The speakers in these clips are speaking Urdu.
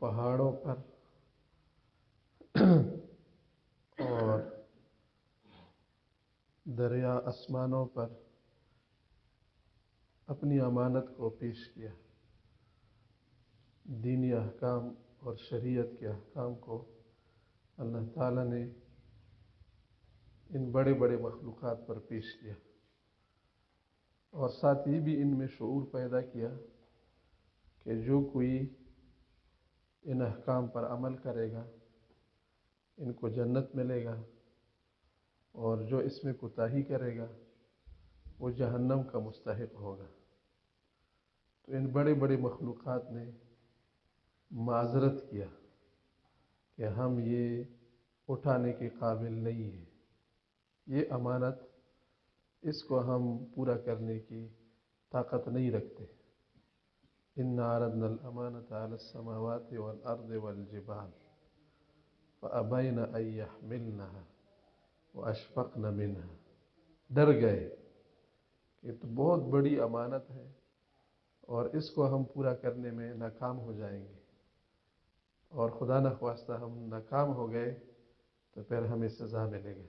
پہاڑوں پر اور دریا آسمانوں پر اپنی امانت کو پیش کیا، دینی احکام اور شریعت کے احکام کو اللہ تعالیٰ نے ان بڑے بڑے مخلوقات پر پیش کیا، اور ساتھ ہی بھی ان میں شعور پیدا کیا کہ جو کوئی ان احکام پر عمل کرے گا ان کو جنت ملے گا، اور جو اس میں کوتاہی کرے گا وہ جہنم کا مستحق ہوگا۔ تو ان بڑے بڑے مخلوقات نے معذرت کیا کہ ہم یہ اٹھانے کے قابل نہیں ہیں، یہ امانت اس کو ہم پورا کرنے کی طاقت نہیں رکھتے۔ اِنَّا عَرَضْنَا الْأَمَانَةَ عَلَى السَّمَاوَاتِ وَالْأَرْضِ وَالْجِبَالِ فَأَبَيْنَ أَن يَحْمِلْنَهَا وَأَشْفَقْنَ مِنْهَا۔ ڈر گئے کہ یہ تو بہت بڑی امانت ہے اور اس کو ہم پورا کرنے میں ناکام ہو جائیں گے، اور خدا نخواستہ ہم ناکام ہو گئے تو پھر ہمیں سزا ملے گا۔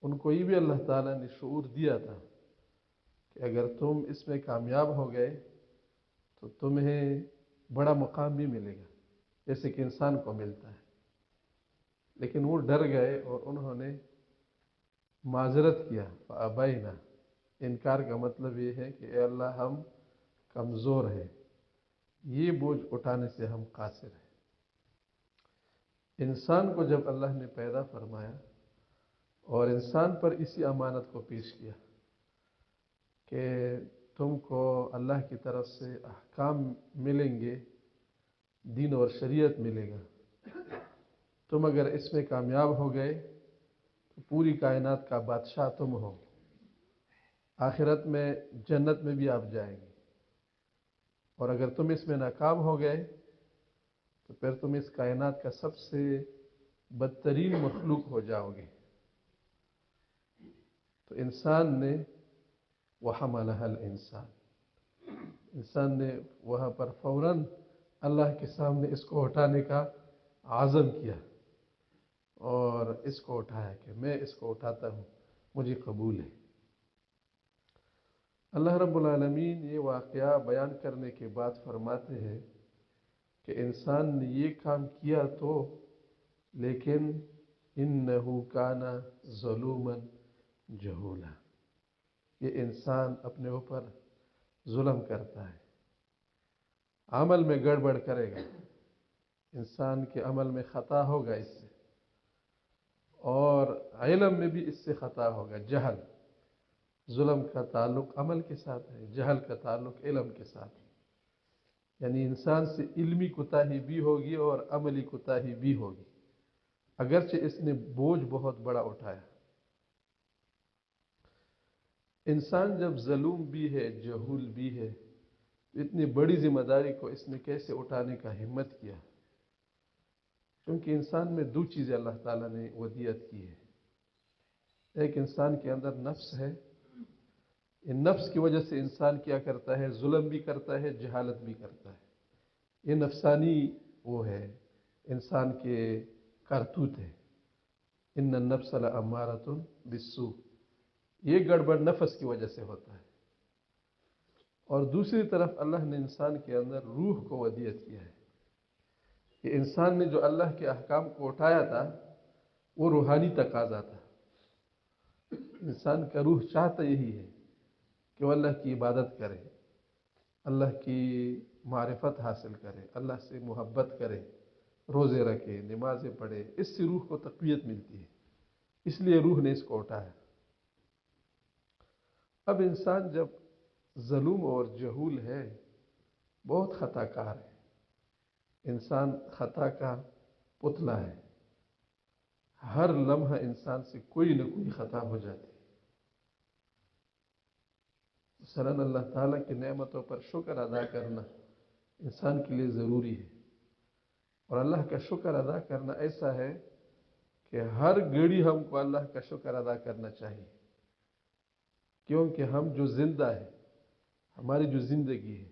ان کو یہ بھی اللہ تعالیٰ نے شعور دیا تھا کہ اگر تم اس میں کامیاب ہو گئے تو تمہیں بڑا مقام بھی ملے گا جیسے کہ انسان کو ملتا ہے، لیکن وہ ڈر گئے اور انہوں نے معذرت کیا۔ فَأَبَيْنَا، انکار کا مطلب یہ ہے کہ اے اللہ ہم کمزور ہیں، یہ بوجھ اٹھانے سے ہم قاصر ہیں۔ انسان کو جب اللہ نے پیدا فرمایا اور انسان پر اسی امانت کو پیش کیا کہ تم کو اللہ کی طرف سے احکام ملیں گے، دین اور شریعت ملے گا، تم اگر اس میں کامیاب ہو گئے تو پوری کائنات کا بادشاہ تم ہو، آخرت میں جنت میں بھی آپ جائیں گے، اور اگر تم اس میں ناکام ہو گئے تو پھر تم اس کائنات کا سب سے بدترین مخلوق ہو جاؤ گے۔ تو انسان نے وَحَمَلَهَا الْإِنسان، انسان نے وہاں پر فوراً اللہ کے سامنے اس کو اٹھانے کا عزم کیا اور اس کو اٹھایا کہ میں اس کو اٹھاتا ہوں، مجھے قبول ہے۔ اللہ رب العالمین یہ واقعہ بیان کرنے کے بعد فرماتے ہیں کہ انسان نے یہ کام کیا تو، لیکن اِنَّهُ كَانَ ظَلُومًا جَهُولًا، یہ انسان اپنے اوپر ظلم کرتا ہے، عمل میں گڑبڑ کرے گا، انسان کے عمل میں خطا ہوگا اس سے، اور علم میں بھی اس سے خطا ہوگا۔ جہل، ظلم کا تعلق عمل کے ساتھ ہے، جہل کا تعلق علم کے ساتھ ہے، یعنی انسان سے علمی کوتاہی بھی ہوگی اور عملی کوتاہی بھی ہوگی، اگرچہ اس نے بوجھ بہت بڑا اٹھایا۔ انسان جب ظلوم بھی ہے، جہول بھی ہے، تو اتنی بڑی ذمہ داری کو اس نے کیسے اٹھانے کا ہمت کیا؟ کیونکہ انسان میں دو چیزیں اللہ تعالیٰ نے ودیت کی ہے۔ ایک انسان کے اندر نفس ہے، ان نفس کی وجہ سے انسان کیا کرتا ہے؟ ظلم بھی کرتا ہے، جہالت بھی کرتا ہے۔ یہ نفسانی وہ ہے، انسان کے کرتوت ہے۔ ان النفس لامارۃ بالسوء، یہ گڑبڑ نفس کی وجہ سے ہوتا ہے۔ اور دوسری طرف اللہ نے انسان کے اندر روح کو ودیت کیا ہے کہ انسان نے جو اللہ کے احکام کو اٹھایا تھا وہ روحانی تقاضا تھا۔ انسان کا روح چاہتا یہی ہے کہ وہ اللہ کی عبادت کرے، اللہ کی معرفت حاصل کرے، اللہ سے محبت کرے، روزے رکھے، نمازیں پڑھے، اس سے روح کو تقویت ملتی ہے، اس لیے روح نے اس کو اٹھایا۔ اب انسان جب ظلوم اور جہول ہے، بہت خطا کار ہے، انسان خطا کا پتلا ہے، ہر لمحہ انسان سے کوئی نہ کوئی خطا ہو جاتی ہے۔ مثلاً اللہ تعالیٰ کی نعمتوں پر شکر ادا کرنا انسان کے لیے ضروری ہے، اور اللہ کا شکر ادا کرنا ایسا ہے کہ ہر گھڑی ہم کو اللہ کا شکر ادا کرنا چاہیے، کیونکہ ہم جو زندہ ہیں، ہماری جو زندگی ہے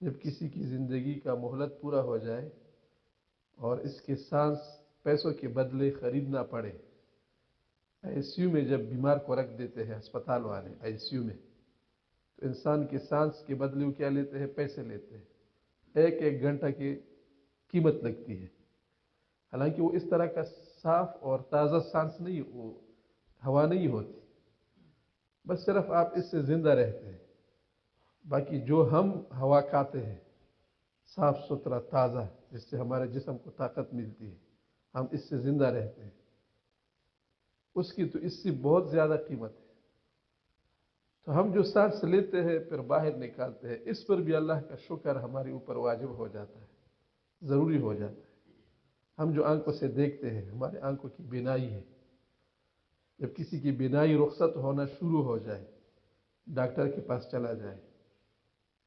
جب کسی کی زندگی کا مہلت پورا ہو جائے اور اس کے سانس پیسوں کے بدلے خریدنا پڑے، آئی سی یو میں جب بیمار کو رکھ دیتے ہیں ہسپتال والے آئی سی یو میں، تو انسان کے سانس کے بدلے وہ کیا لیتے ہیں؟ پیسے لیتے ہیں، ایک ایک گھنٹہ کی قیمت لگتی ہے۔ حالانکہ وہ اس طرح کا صاف اور تازہ سانس نہیں، وہ ہوا نہیں ہوتی، بس صرف آپ اس سے زندہ رہتے ہیں۔ باقی جو ہم ہوا کھاتے ہیں صاف ستھرا تازہ، جس سے ہمارے جسم کو طاقت ملتی ہے، ہم اس سے زندہ رہتے ہیں، اس کی تو اس سے بہت زیادہ قیمت ہے۔ تو ہم جو سانس لیتے ہیں پھر باہر نکالتے ہیں، اس پر بھی اللہ کا شکر ہمارے اوپر واجب ہو جاتا ہے، ضروری ہو جاتا ہے۔ ہم جو آنکھوں سے دیکھتے ہیں، ہمارے آنکھوں کی بینائی ہے، جب کسی کی بینائی رخصت ہونا شروع ہو جائے، ڈاکٹر کے پاس چلا جائے،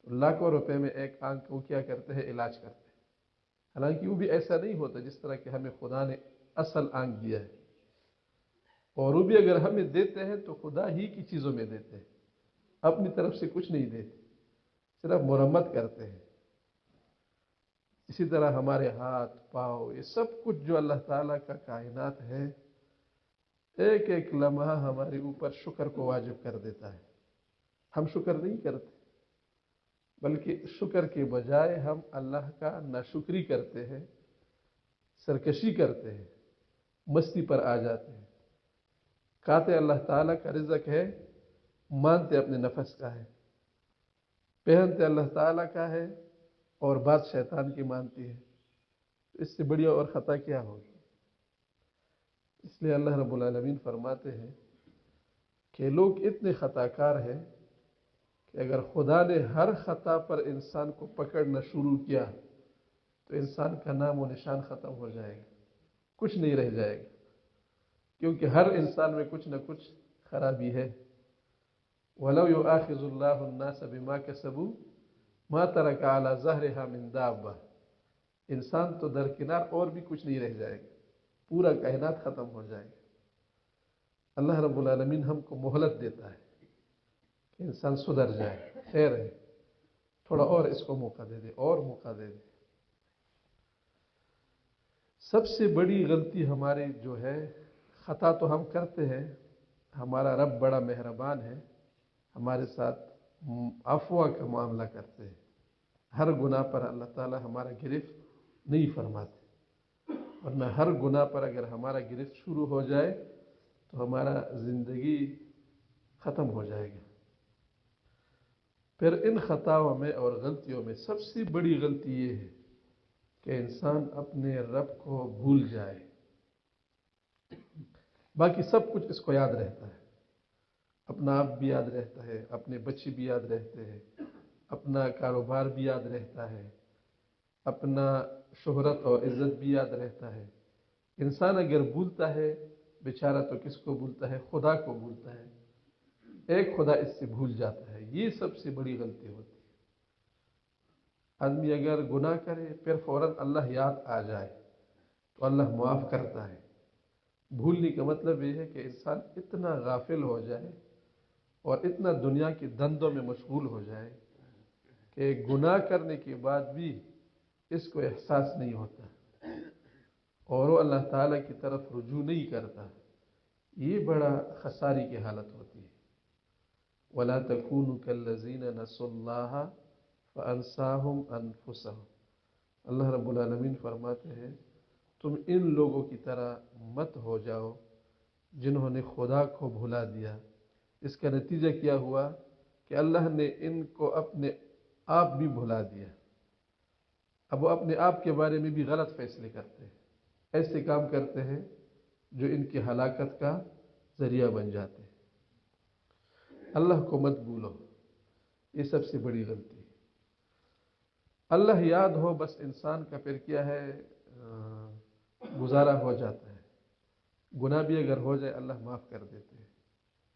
تو لاکھوں روپے میں ایک آنکھ کو کیا کرتے ہیں؟ علاج کرتے ہیں۔ حالانکہ وہ بھی ایسا نہیں ہوتا جس طرح کہ ہمیں خدا نے اصل آنکھ دیا ہے، اور وہ بھی اگر ہمیں دیتے ہیں تو خدا ہی کی چیزوں میں دیتے ہیں، اپنی طرف سے کچھ نہیں دیتے، صرف مرمت کرتے ہیں۔ اسی طرح ہمارے ہاتھ پاؤں، یہ سب کچھ جو اللہ تعالیٰ کا کائنات ہے، ایک ایک لمحہ ہمارے اوپر شکر کو واجب کر دیتا ہے۔ ہم شکر نہیں کرتے، بلکہ شکر کے بجائے ہم اللہ کا ناشکری کرتے ہیں، سرکشی کرتے ہیں، مستی پر آ جاتے ہیں، کہتے اللہ تعالیٰ کا رزق ہے، مانتے اپنے نفس کا ہے، پہنتے اللہ تعالیٰ کا ہے اور بات شیطان کی مانتی ہے، تو اس سے بڑی اور خطا کیا ہوگی؟ اس لیے اللہ رب العالمین فرماتے ہیں کہ لوگ اتنے خطا کار ہیں کہ اگر خدا نے ہر خطا پر انسان کو پکڑنا شروع کیا تو انسان کا نام و نشان ختم ہو جائے گا، کچھ نہیں رہ جائے گا، کیونکہ ہر انسان میں کچھ نہ کچھ خرابی ہے۔ وَلَوْ يُؤَاخِذُ اللَّهُ النَّاسَ بِمَا كَسَبُوا مَا تَرَكَ عَلَى ظَهْرِهَا مِن دَابَّةٍ، انسان تو درکنار اور بھی کچھ نہیں رہ جائے گا، پورا کائنات ختم ہو جائے گا۔ اللہ رب العالمین ہم کو مہلت دیتا ہے کہ انسان سدھر جائے، خیر ہے، تھوڑا اور اس کو موقع دے دے، اور موقع دے دے۔ سب سے بڑی غلطی ہماری جو ہے، خطا تو ہم کرتے ہیں، ہمارا رب بڑا مہربان ہے، ہمارے ساتھ عفو کا معاملہ کرتے ہیں، ہر گناہ پر اللہ تعالی ہمارا گرفت نہیں فرماتے، ورنہ ہر گناہ پر اگر ہمارا گرفت شروع ہو جائے تو ہمارا زندگی ختم ہو جائے گا۔ پھر ان خطاؤں میں اور غلطیوں میں سب سے بڑی غلطی یہ ہے کہ انسان اپنے رب کو بھول جائے۔ باقی سب کچھ اس کو یاد رہتا ہے، اپنا آپ بھی یاد رہتا ہے، اپنے بچے بھی یاد رہتے ہیں، اپنا کاروبار بھی یاد رہتا ہے، اپنا شہرت اور عزت بھی یاد رہتا ہے۔ انسان اگر بھولتا ہے بیچارہ تو کس کو بھولتا ہے؟ خدا کو بھولتا ہے، ایک خدا اس سے بھول جاتا ہے۔ یہ سب سے بڑی غلطی ہوتی ہے۔ آدمی اگر گناہ کرے پھر فوراً اللہ یاد آ جائے تو اللہ معاف کرتا ہے۔ بھولنے کا مطلب یہ ہے کہ انسان اتنا غافل ہو جائے اور اتنا دنیا کی دندوں میں مشغول ہو جائے کہ گناہ کرنے کے بعد بھی اس کو احساس نہیں ہوتا اور وہ اللہ تعالیٰ کی طرف رجوع نہیں کرتا۔ یہ بڑا خساری کی حالت ہوتی ہے۔ وَلَا تَكُونُوا كَالَّذِينَ نَسُوا اللَّهَ فَأَنسَاهُمْ أَنفُسَهُمْ، اللہ رب العالمین فرماتے ہیں تم ان لوگوں کی طرح مت ہو جاؤ جنہوں نے خدا کو بھلا دیا۔ اس کا نتیجہ کیا ہوا کہ اللہ نے ان کو اپنے آپ بھی بھلا دیا۔ اب وہ اپنے آپ کے بارے میں بھی غلط فیصلے کرتے ہیں، ایسے کام کرتے ہیں جو ان کی ہلاکت کا ذریعہ بن جاتے ہیں۔ اللہ کو مت بھولو، یہ سب سے بڑی غلطی ہے۔ اللہ یاد ہو بس انسان کا پھر کیا ہے، گزارا ہو جاتا ہے، گناہ بھی اگر ہو جائے اللہ معاف کر دیتے ہیں۔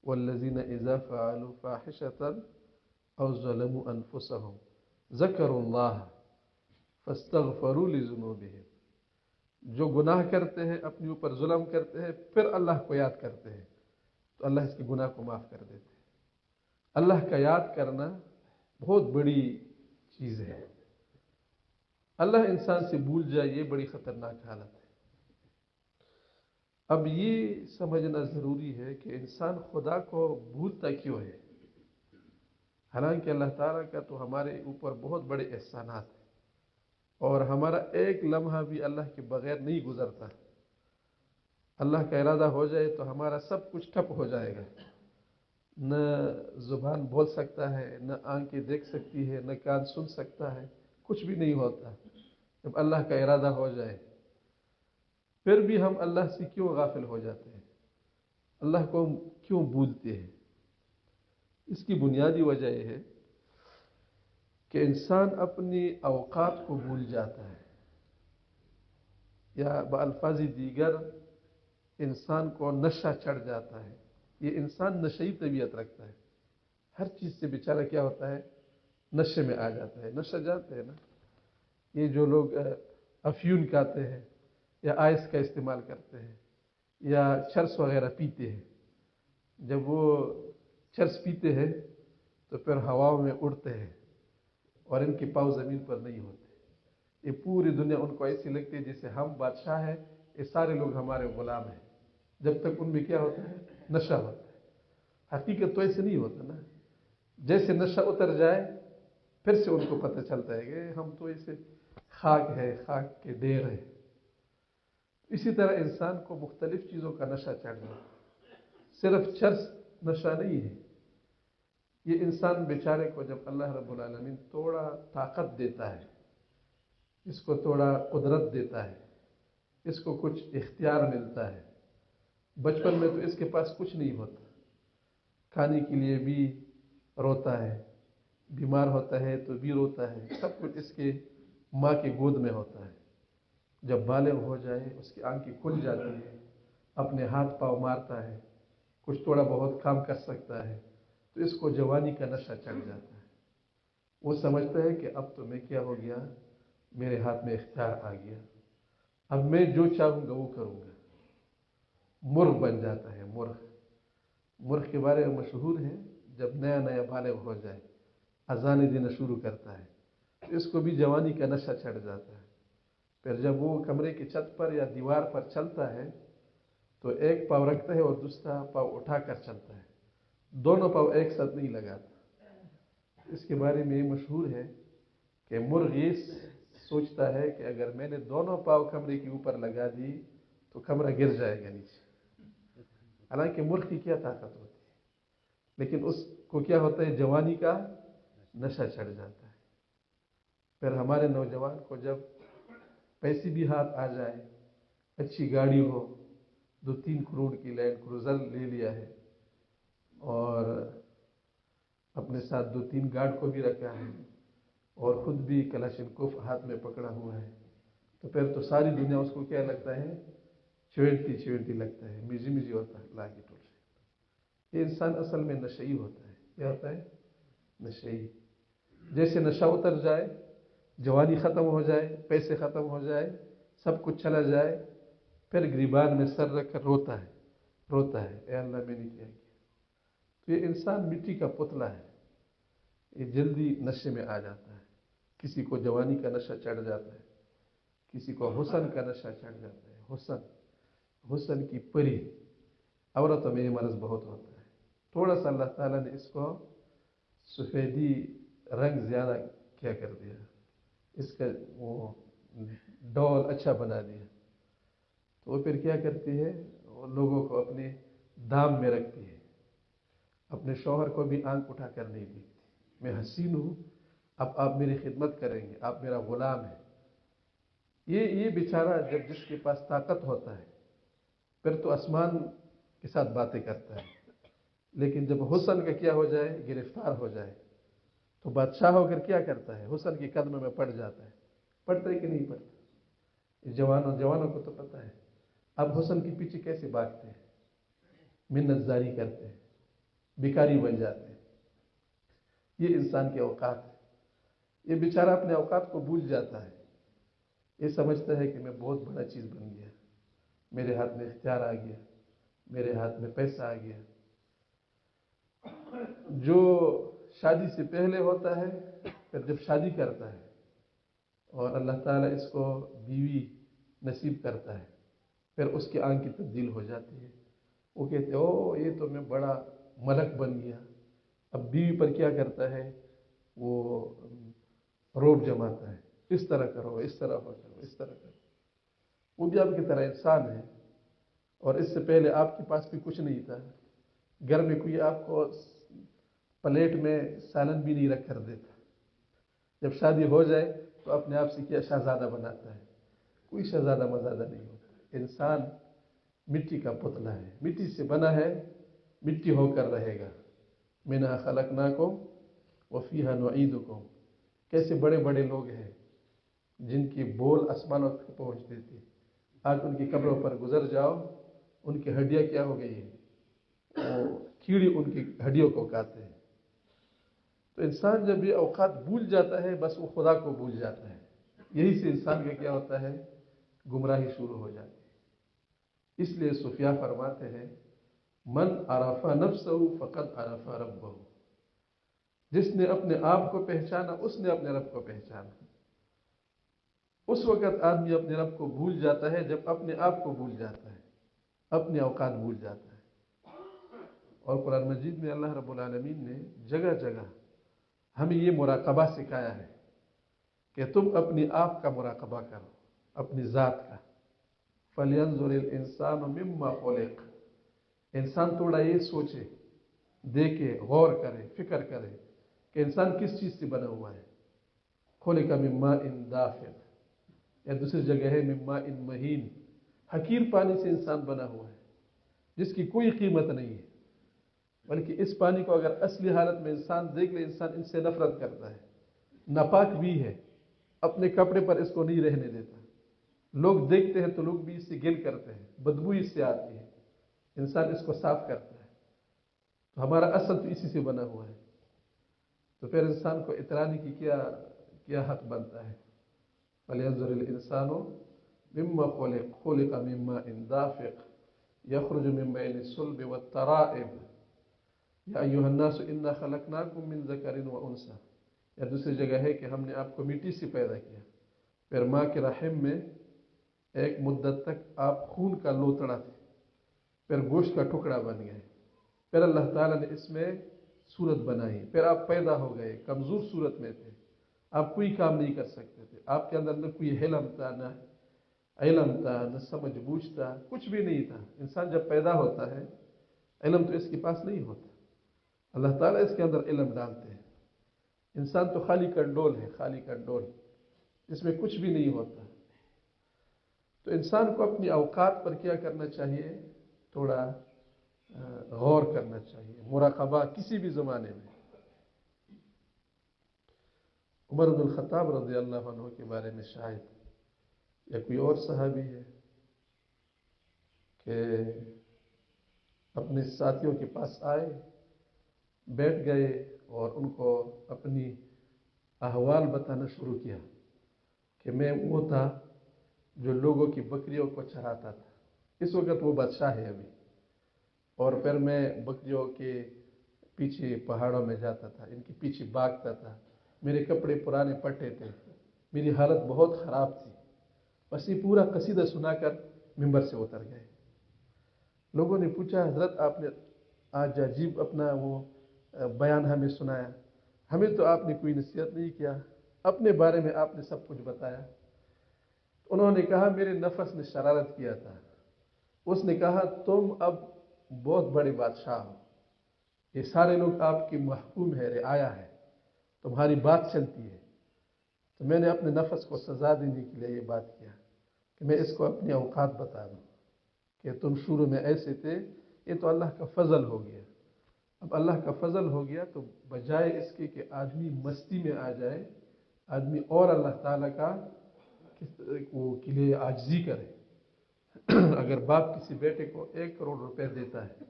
والذین اذا فعلوا فاحشة او ظلموا انفسهم ذکروا اللہ فاستغفروا لذنوبهم، جو گناہ کرتے ہیں، اپنے اوپر ظلم کرتے ہیں، پھر اللہ کو یاد کرتے ہیں تو اللہ اس کے گناہ کو معاف کر دیتے ہیں۔ اللہ کا یاد کرنا بہت بڑی چیز ہے۔ اللہ انسان سے بھول جائے، یہ بڑی خطرناک حالت ہے۔ اب یہ سمجھنا ضروری ہے کہ انسان خدا کو بھولتا کیوں ہے؟ حالانکہ اللہ تعالیٰ کا تو ہمارے اوپر بہت بڑے احسانات ہیں، اور ہمارا ایک لمحہ بھی اللہ کے بغیر نہیں گزرتا۔ اللہ کا ارادہ ہو جائے تو ہمارا سب کچھ ٹھپ ہو جائے گا، نہ زبان بول سکتا ہے، نہ آنکھیں دیکھ سکتی ہے، نہ کان سن سکتا ہے، کچھ بھی نہیں ہوتا جب اللہ کا ارادہ ہو جائے۔ پھر بھی ہم اللہ سے کیوں غافل ہو جاتے ہیں؟ اللہ کو کیوں بھولتے ہیں؟ اس کی بنیادی وجہ یہ ہے کہ انسان اپنی اوقات کو بھول جاتا ہے، یا بألفاظ دیگر انسان کو نشہ چڑھ جاتا ہے۔ یہ انسان نشئی طبیعت رکھتا ہے، ہر چیز سے بیچارہ کیا ہوتا ہے؟ نشے میں آ جاتا ہے۔ نشہ جانتے ہیں نا، یہ جو لوگ افیون کھاتے ہیں یا آئس کا استعمال کرتے ہیں یا چرس وغیرہ پیتے ہیں، جب وہ چرس پیتے ہیں تو پھر ہواؤں میں اڑتے ہیں اور ان کے پاؤں زمین پر نہیں ہوتے۔ یہ پوری دنیا ان کو ایسی لگتی ہے جیسے ہم بادشاہ ہیں، یہ سارے لوگ ہمارے غلام ہیں، جب تک ان میں کیا ہوتا ہے؟ نشہ ہوتا ہے۔ حقیقت تو ایسے نہیں ہوتا نا، جیسے نشہ اتر جائے پھر سے ان کو پتہ چلتا ہے کہ ہم تو ایسے خاک ہے، خاک کے ڈھیر ہیں۔ اسی طرح انسان کو مختلف چیزوں کا نشہ چڑھ جاتا ہے، صرف چرس نشہ نہیں ہے۔ یہ انسان بیچارے کو جب اللہ رب العالمین تھوڑا طاقت دیتا ہے، اس کو تھوڑا قدرت دیتا ہے، اس کو کچھ اختیار ملتا ہے۔ بچپن میں تو اس کے پاس کچھ نہیں ہوتا، کھانے کے لیے بھی روتا ہے، بیمار ہوتا ہے تو بھی روتا ہے، سب کچھ اس کے ماں کے گود میں ہوتا ہے۔ جب بالغ ہو جائے، اس کی آنکھیں کھل جاتی ہیں، اپنے ہاتھ پاؤں مارتا ہے، کچھ تھوڑا بہت کام کر سکتا ہے، تو اس کو جوانی کا نشہ چڑھ جاتا ہے۔ وہ سمجھتا ہے کہ اب تو میں کیا ہو گیا، میرے ہاتھ میں اختیار آ گیا، اب میں جو چاہوں گا وہ کروں گا۔ مرغ بن جاتا ہے، مرغ۔ مرغ کے بارے میں مشہور ہے، جب نیا نیا بالغ ہو جائے، اذانیں دینا شروع کرتا ہے، تو اس کو بھی جوانی کا نشہ چڑھ جاتا ہے۔ پھر جب وہ کمرے کی چھت پر یا دیوار پر چلتا ہے تو ایک پاؤں رکھتا ہے اور دوسرا پاؤں اٹھا کر چلتا ہے، دونوں پاؤں ایک ساتھ نہیں لگاتا۔ اس کے بارے میں یہ مشہور ہے کہ مرغ یہ سوچتا ہے کہ اگر میں نے دونوں پاؤں کمرے کے اوپر لگا دی تو کمرہ گر جائے گا نیچے۔ حالانکہ مرغ کی کیا طاقت ہوتی ہے، لیکن اس کو کیا ہوتا ہے؟ جوانی کا نشہ چڑھ جاتا ہے۔ پھر ہمارے نوجوان کو جب پیسے بھی ہاتھ آ جائے، اچھی گاڑی ہو، 2-3 کروڑ کی لینڈ کروزر لے لیا ہے، اور اپنے ساتھ 2-3 گارڈ کو بھی رکھا ہے، اور خود بھی کلاشنکوف ہاتھ میں پکڑا ہوا ہے، تو پھر تو ساری دنیا اس کو کیا لگتا ہے؟ چوینٹی لگتا ہے، میزی میزی ہوتا ہے، لا کے ٹوٹ سے۔ یہ انسان اصل میں نشئی ہوتا ہے۔ کیا ہوتا ہے؟ نشئی۔ جیسے نشہ اتر جائے، جوانی ختم ہو جائے، پیسے ختم ہو جائے، سب کچھ چلا جائے، پھر گریبان میں سر رکھ کر روتا ہے، اے اللہ میں نے کیا کیا۔ تو یہ انسان مٹی کا پتلا ہے، یہ جلدی نشے میں آ جاتا ہے۔ کسی کو جوانی کا نشہ چڑھ جاتا ہے، کسی کو حسن کا نشہ چڑھ جاتا ہے۔ حسن کی پری، عورتوں میں یہ مرض بہت ہوتا ہے۔ تھوڑا سا اللہ تعالیٰ نے اس کو سفیدی رنگ زیادہ کیا کر دیا، اس کا وہ ڈول اچھا بنا دیا، تو وہ پھر کیا کرتی ہے؟ وہ لوگوں کو اپنے دام میں رکھتی ہے، اپنے شوہر کو بھی آنکھ اٹھا کر نہیں دیکھتی۔ میں حسین ہوں، اب آپ میری خدمت کریں گے، آپ میرا غلام ہے۔ یہ بیچارہ جب جس کے پاس طاقت ہوتا ہے پھر تو آسمان کے ساتھ باتیں کرتا ہے، لیکن جب حسن کا کیا ہو جائے؟ گرفتار ہو جائے، تو بادشاہ ہو کر کیا کرتا ہے؟ حسن کے قدم میں پڑ جاتا ہے۔ پڑتا ہے کہ نہیں پڑتا؟ جوانوں کو تو پتہ ہے اب حسن کے پیچھے کیسے بھاگتے ہیں، منت زاری کرتے ہیں، بیکاری بن جاتے ہیں۔ یہ انسان کے اوقات ہے۔ یہ بیچارہ اپنے اوقات کو بھول جاتا ہے، یہ سمجھتا ہے کہ میں بہت بڑا چیز بن گیا، میرے ہاتھ میں اختیار آ گیا، میرے ہاتھ میں پیسہ آ گیا۔ جو شادی سے پہلے ہوتا ہے، پھر جب شادی کرتا ہے اور اللہ تعالیٰ اس کو بیوی نصیب کرتا ہے، پھر اس کی آنکھ کی تبدیل ہو جاتی ہے، وہ کہتے ہیں او یہ تو میں بڑا ملک بن گیا۔ اب بیوی پر کیا کرتا ہے، وہ روب جماتا ہے، اس طرح کرو، اس طرح کرو، اس طرح کرو۔ وہ بھی آپ کی طرح انسان ہے، اور اس سے پہلے آپ کے پاس بھی کچھ نہیں تھا، گھر میں کوئی آپ کو پلیٹ میں سالن بھی نہیں رکھ کر دیتا، جب شادی ہو جائے تو اپنے آپ سے کیا شہزادہ بناتا ہے، کوئی شہزادہ مزادہ نہیں ہوتا۔ انسان مٹی کا پتلا ہے، مٹی سے بنا ہے، مٹی ہو کر رہے گا۔ منہا خلقناکم وفیہا نعیدکم۔ کیسے بڑے بڑے لوگ ہیں جن کی بول آسمانوں تک پہنچتی تھی، آج ان کی قبروں پر گزر جاؤ، ان کی ہڈیاں کیا ہو گئی ہیں، وہ کیڑی ان کی ہڈیوں کو کاتے ہیں۔ تو انسان جب یہ اوقات بھول جاتا ہے، بس وہ خدا کو بھول جاتا ہے، یہی سے انسان کا کیا ہوتا ہے، گمراہی شروع ہو جاتی ہے۔ اس لیے صوفیاء فرماتے ہیں من عرف نفسہ فقد عرف ربہ، جس نے اپنے آپ کو پہچانا اس نے اپنے رب کو پہچانا۔ اس وقت آدمی اپنے رب کو بھول جاتا ہے جب اپنے آپ کو بھول جاتا ہے، اپنے اوقات بھول جاتا ہے۔ اور قرآن مجید میں اللہ رب العالمین نے جگہ جگہ ہمیں یہ مراقبہ سکھایا ہے کہ تم اپنے آپ کا مراقبہ کرو، اپنی ذات کا۔ فَلْيَنْظُرِ الْإِنسَانُ مِمَّا خُلِقَ، انسان تھوڑا یہ سوچے، دیکھے، غور کرے، فکر کرے کہ انسان کس چیز سے بنا ہوا ہے۔ خُلِقَ مِن مَاءٍ دَافِقٍ، یا دوسری جگہ ہے مِن مَاءٍ مَهِينٍ، حقیر پانی سے انسان بنا ہوا ہے جس کی کوئی قیمت نہیں ہے، بلکہ اس پانی کو اگر اصلی حالت میں انسان دیکھ لے، انسان ان سے نفرت کرتا ہے، ناپاک بھی ہے، اپنے کپڑے پر اس کو نہیں رہنے دیتا، لوگ دیکھتے ہیں تو لوگ بھی اس سے گل کرتے ہیں، بدبو اس سے آتی ہے، انسان اس کو صاف کرتا ہے۔ تو ہمارا اصل تو اسی سے بنا ہوا ہے، تو پھر انسان کو اترانے کی کیا حق بنتا ہے۔ فَلْيَنْظُرِ الْإِنسَانُ مِمَّا خُلِقَ خُلِقَ مِن مَاءٍ دَافِقٍ يَخْرُجُ مِن بَيْنِ الصُّلْبِ وَالتَّرَائِبِ یا ایھا الناس انا خلقناکم من ذکر و انثی، یا دوسری جگہ ہے کہ ہم نے آپ کو مٹی سے پیدا کیا، پھر ماں کے رحم میں ایک مدت تک آپ خون کا لوتڑا تھے، پھر گوشت کا ٹکڑا بن گئے، پھر اللہ تعالیٰ نے اس میں صورت بنائی، پھر آپ پیدا ہو گئے، کمزور صورت میں تھے، آپ کوئی کام نہیں کر سکتے تھے، آپ کے اندر نہ کوئی حلم تھا، نہ علم تھا، نہ سمجھ بوجھ تھا، کچھ بھی نہیں تھا۔ انسان جب پیدا ہوتا ہے علم تو اس کے پاس نہیں ہوتا، اللہ تعالیٰ اس کے اندر علم ڈالتے ہیں۔ انسان تو خالی کنڈول ہے، خالی کنڈول، اس میں کچھ بھی نہیں ہوتا۔ تو انسان کو اپنی اوقات پر کیا کرنا چاہیے، تھوڑا غور کرنا چاہیے، مراقبہ کسی بھی زمانے میں۔ عمر بن الخطاب رضی اللہ عنہ کے بارے میں شاید یا کوئی اور صحابی ہے کہ اپنے ساتھیوں کے پاس آئے، بیٹھ گئے اور ان کو اپنی احوال بتانا شروع کیا کہ میں وہ تھا جو لوگوں کی بکریوں کو چراتا تھا، اس وقت وہ بادشاہ ہے ابھی، اور پھر میں بکریوں کے پیچھے پہاڑوں میں جاتا تھا، ان کے پیچھے بھاگتا تھا، میرے کپڑے پرانے پٹے تھے، میری حالت بہت خراب تھی۔ بس یہ پورا قصیدہ سنا کر ممبر سے اتر گئے۔ لوگوں نے پوچھا حضرت آپ نے آج عجیب اپنا وہ بیان ہمیں سنایا، ہمیں تو آپ نے کوئی نصیحت نہیں کیا، اپنے بارے میں آپ نے سب کچھ بتایا۔ انہوں نے کہا میرے نفس نے شرارت کیا تھا، اس نے کہا تم اب بہت بڑے بادشاہ ہو، یہ سارے لوگ آپ کی محکوم ہے، رعایا ہے، تمہاری بات چلتی ہے، تو میں نے اپنے نفس کو سزا دینے کے لیے یہ بات کیا کہ میں اس کو اپنے اوقات بتا دوں کہ تم شروع میں ایسے تھے، یہ تو اللہ کا فضل ہو گیا۔ اب اللہ کا فضل ہو گیا تو بجائے اس کے کہ آدمی مستی میں آ جائے، آدمی اور اللہ تعالیٰ کا کے لیے عاجزی کرے۔ اگر باپ کسی بیٹے کو 1 کروڑ روپے دیتا ہے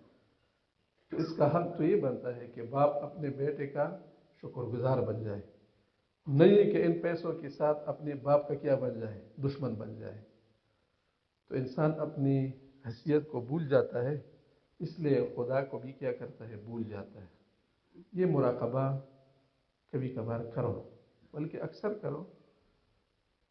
تو اس کا حق تو یہ بنتا ہے کہ باپ اپنے بیٹے کا شکر گزار بن جائے، نہیں کہ ان پیسوں کے ساتھ اپنے باپ کا کیا بن جائے، دشمن بن جائے۔ تو انسان اپنی حیثیت کو بھول جاتا ہے، اس لیے خدا کو بھی کیا کرتا ہے، بھول جاتا ہے۔ یہ مراقبہ کبھی کبھار کرو، بلکہ اکثر کرو،